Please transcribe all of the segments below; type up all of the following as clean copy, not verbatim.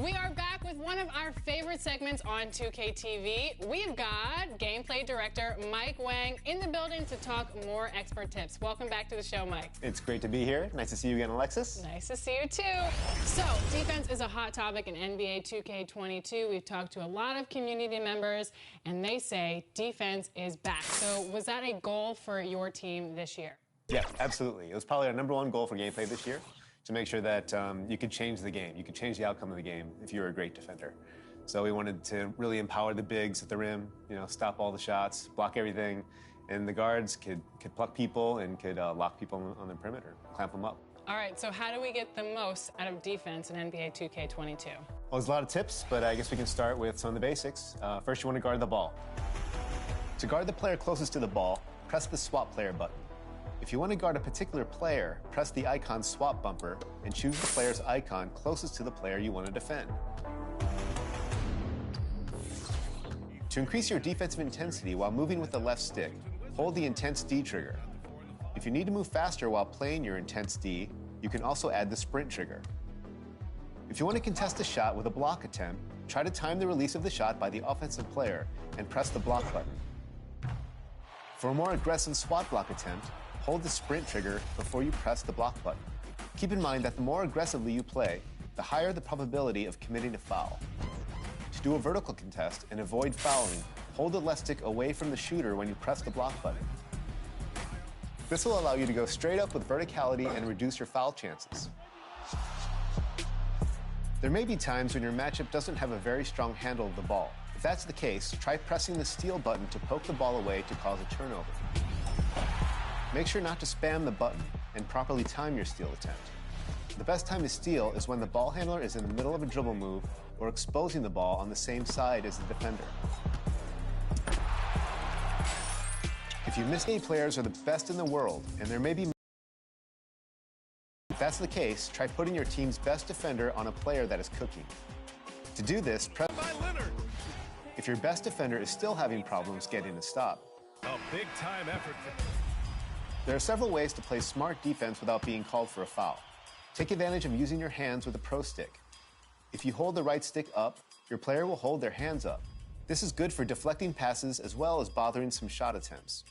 We are back with one of our favorite segments on 2K TV. We've got gameplay director Mike Wang in the building to talk more expert tips. Welcome back to the show, Mike. It's great to be here. Nice to see you again, Alexis. Nice to see you, too. So, defense is a hot topic in NBA 2K22. We've talked to a lot of community members, and they say defense is back. So, was that a goal for your team this year? Yeah, absolutely. It was probably our #1 goal for gameplay this year, to make sure that you could change the game. You could change the outcome of the game if you were a great defender. So we wanted to really empower the bigs at the rim, stop all the shots, block everything, and the guards could pluck people and could lock people on the perimeter, clamp them up. All right, so how do we get the most out of defense in NBA 2K22? Well, there's a lot of tips, but I guess we can start with some of the basics. First, you want to guard the ball. To guard the player closest to the ball, press the swap player button. If you want to guard a particular player, press the icon swap bumper and choose the player's icon closest to the player you want to defend. To increase your defensive intensity while moving with the left stick, hold the Intense D trigger. If you need to move faster while playing your Intense D, you can also add the Sprint trigger. If you want to contest a shot with a block attempt, try to time the release of the shot by the offensive player and press the block button. For a more aggressive SWAT block attempt, hold the Sprint trigger before you press the block button. Keep in mind that the more aggressively you play, the higher the probability of committing a foul. To do a vertical contest and avoid fouling, hold the left stick away from the shooter when you press the block button. This will allow you to go straight up with verticality and reduce your foul chances. There may be times when your matchup doesn't have a very strong handle of the ball. If that's the case, try pressing the steal button to poke the ball away to cause a turnover. Make sure not to spam the button and properly time your steal attempt. The best time to steal is when the ball handler is in the middle of a dribble move or exposing the ball on the same side as the defender. If you miss, players are the best in the world, and there may be. If that's the case, try putting your team's best defender on a player that is cooking. To do this, press. If your best defender is still having problems getting a stop. A big-time effort. There are several ways to play smart defense without being called for a foul. Take advantage of using your hands with a pro stick. If you hold the right stick up, your player will hold their hands up. This is good for deflecting passes as well as bothering some shot attempts.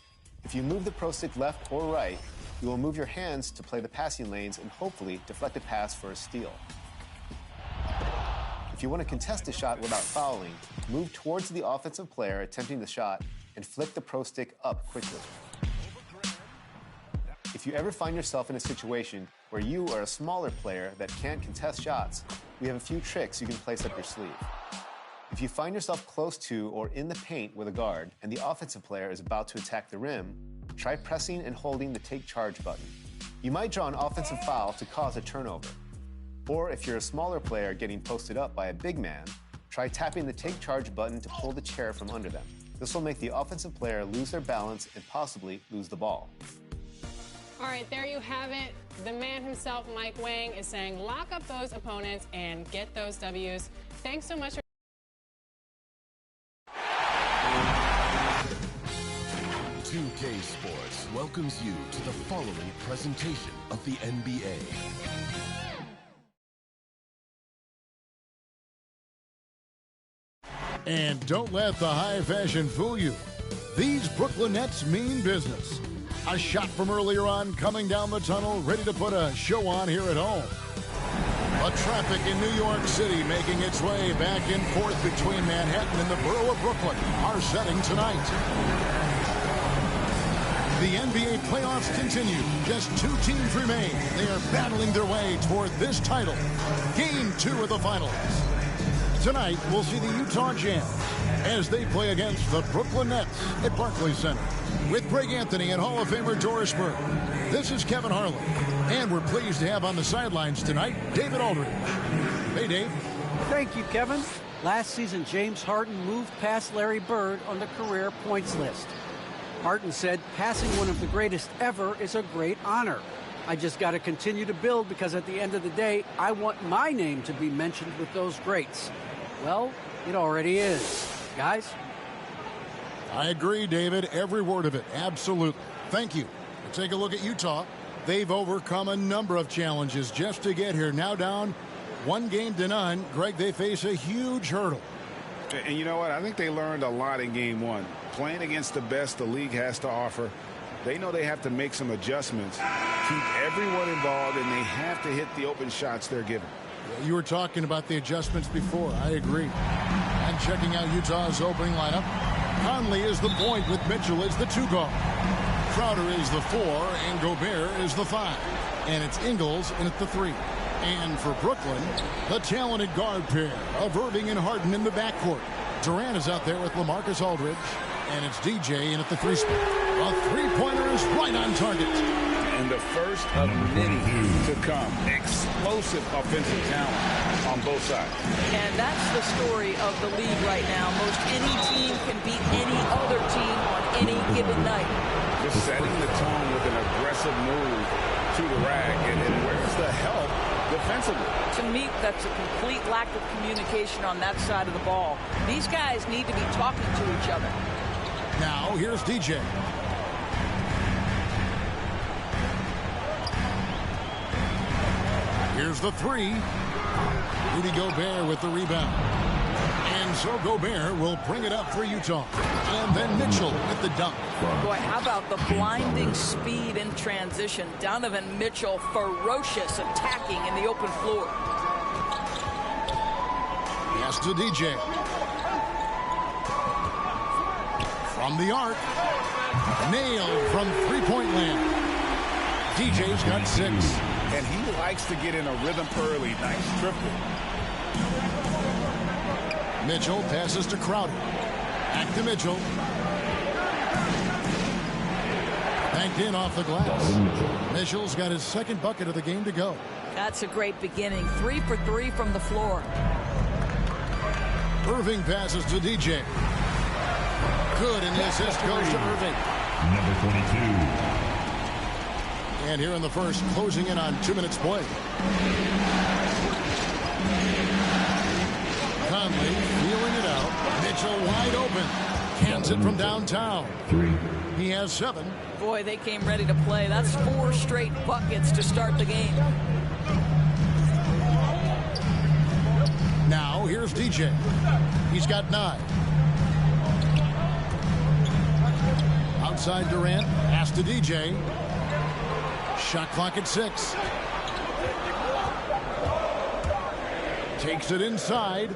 If you move the pro stick left or right, you will move your hands to play the passing lanes and hopefully deflect a pass for a steal. If you want to contest a shot without fouling, move towards the offensive player attempting the shot and flick the pro stick up quickly. If you ever find yourself in a situation where you are a smaller player that can't contest shots, we have a few tricks you can place up your sleeve. If you find yourself close to or in the paint with a guard and the offensive player is about to attack the rim, try pressing and holding the take charge button. You might draw an offensive foul to cause a turnover. Or if you're a smaller player getting posted up by a big man, try tapping the take charge button to pull the chair from under them. This will make the offensive player lose their balance and possibly lose the ball. All right, there you have it. The man himself, Mike Wang, is saying lock up those opponents and get those W's. Thanks so much. 2K Sports welcomes you to the following presentation of the NBA. And don't let the high fashion fool you. These Brooklyn Nets mean business. A shot from earlier on coming down the tunnel, ready to put a show on here at home. But traffic in New York City making its way back and forth between Manhattan and the borough of Brooklyn are setting tonight. The NBA playoffs continue. Just 2 teams remain. They are battling their way toward this title. Game 2 of the finals. Tonight, we'll see the Utah Jazz as they play against the Brooklyn Nets at Barclays Center. With Greg Anthony and Hall of Famer Doris Burke, this is Kevin Harlan. And we're pleased to have on the sidelines tonight, David Aldridge. Hey, Dave. Thank you, Kevin. Last season, James Harden moved past Larry Bird on the career points list. Harden said, passing one of the greatest ever is a great honor. I just got to continue to build because at the end of the day, I want my name to be mentioned with those greats. Well, it already is. Guys? I agree, David. Every word of it. Absolutely. Thank you. We'll take a look at Utah. They've overcome a number of challenges just to get here. Now down 1-0. Greg, they face a huge hurdle. And you know what? I think they learned a lot in game one. Playing against the best the league has to offer, they know they have to make some adjustments, keep everyone involved, and they have to hit the open shots they're given. You were talking about the adjustments before. I agree. And checking out Utah's opening lineup, Conley is the point with Mitchell as the 2 guard. Crowder is the 4 and Gobert is the 5. And it's Ingles in at the 3. And for Brooklyn, the talented guard pair of Irving and Harden in the backcourt. Durant is out there with LaMarcus Aldridge. And it's DJ in at the 3 spot. A three-pointer is right on target. And the first of many to come. Explosive offensive talent on both sides. And that's the story of the league right now. Most any team can beat any other team on any given night. Just setting the tone with an aggressive move to the rack. And where's the help defensively? To me, that's a complete lack of communication on that side of the ball. These guys need to be talking to each other. Now, here's DJ. Here's the 3. Rudy Gobert with the rebound. And so Gobert will bring it up for Utah. And then Mitchell with the dunk. Boy, how about the blinding speed in transition? Donovan Mitchell, ferocious attacking in the open floor. Pass to DJ. From the arc. Nailed from three-point land. DJ's got 6. And he likes to get in a rhythm early. Nice triple. Mitchell passes to Crowder. Back to Mitchell. Banked in off the glass. Mitchell's got his 2nd bucket of the game to go. That's a great beginning. 3 for 3 from the floor. Irving passes to DJ. Good, and the assist goes to Irving. Number 22. And here in the first, closing in on 2 minutes play. Conley feeling it out. Mitchell wide open. Cans it from downtown. 3. He has 7. Boy, they came ready to play. That's 4 straight buckets to start the game. Now, here's DJ. He's got 9. Outside Durant. Pass to DJ. Shot clock at 6. Takes it inside.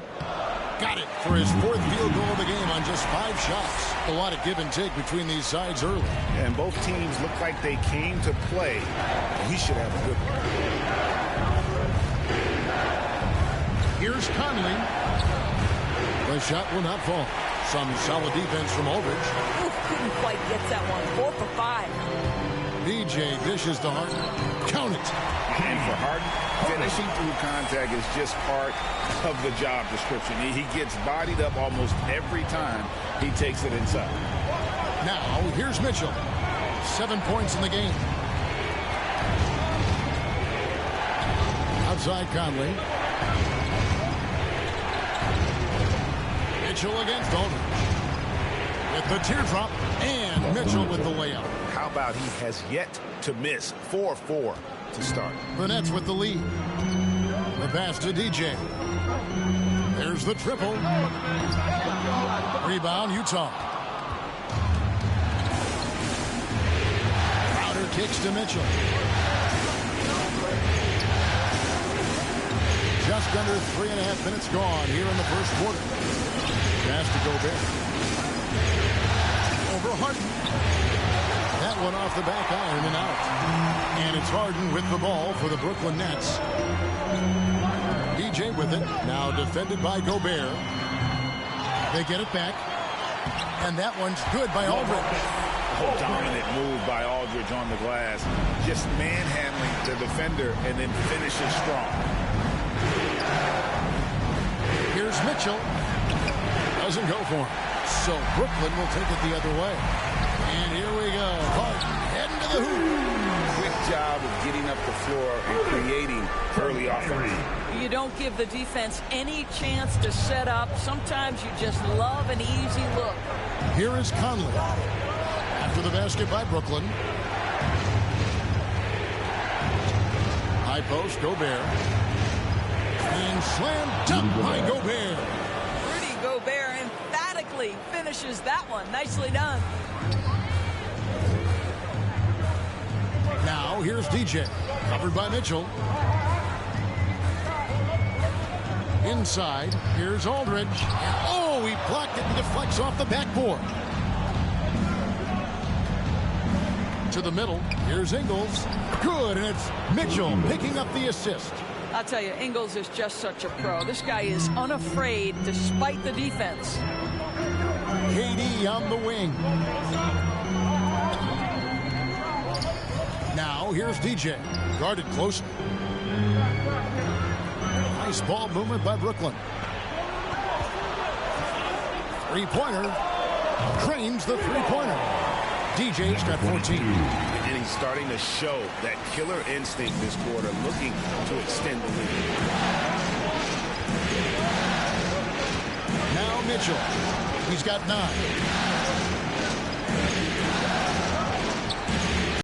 Got it for his 4th field goal of the game on just 5 shots. A lot of give and take between these sides early. And both teams look like they came to play. We should have a good one. Here's Conley. The shot will not fall. Some solid defense from Aldridge. Ooh, couldn't quite get that one. 4 for 5. DJ dishes to Harden. Count it. And for Harden, finishing through contact is just part of the job description. He gets bodied up almost every time he takes it inside. Now, here's Mitchell. 7 points in the game. Outside Conley. Mitchell against Aldridge. With the teardrop, and Mitchell with the layup. How about he has yet to miss? 4-4 to start. The Nets with the lead. The pass to DJ. There's the triple. Rebound, Utah. Crowder kicks to Mitchell. Just under 3.5 minutes gone here in the first quarter. Pass to Gobert. Over Harden. That one off the back iron and out. And it's Harden with the ball for the Brooklyn Nets. DJ with it. Now defended by Gobert. They get it back. And that one's good by Aldridge. Oh, dominant move by Aldridge on the glass. Just manhandling the defender and then finishes strong. Here's Mitchell. Doesn't go for him. So Brooklyn will take it the other way. And here we go. Harden heading to the hoop. Quick job of getting up the floor and creating early offense. You don't give the defense any chance to set up. Sometimes you just love an easy look. Here is Conley. After the basket by Brooklyn. High post, Gobert. And slam dunk by Gobert. Rudy Gobert emphatically finishes that one. Nicely done. Now here's DJ. Covered by Mitchell. Inside, here's Aldridge. Oh, he blocked it and deflects off the backboard. To the middle, here's Ingles. Good, and it's Mitchell picking up the assist. I'll tell you, Ingles is just such a pro. This guy is unafraid despite the defense. KD on the wing. Now, here's DJ. Guarded closely. Nice ball movement by Brooklyn. Three-pointer. Drains the three-pointer. DJ's got 14. And he's starting to show that killer instinct this quarter, looking to extend the lead. Now Mitchell. He's got 9.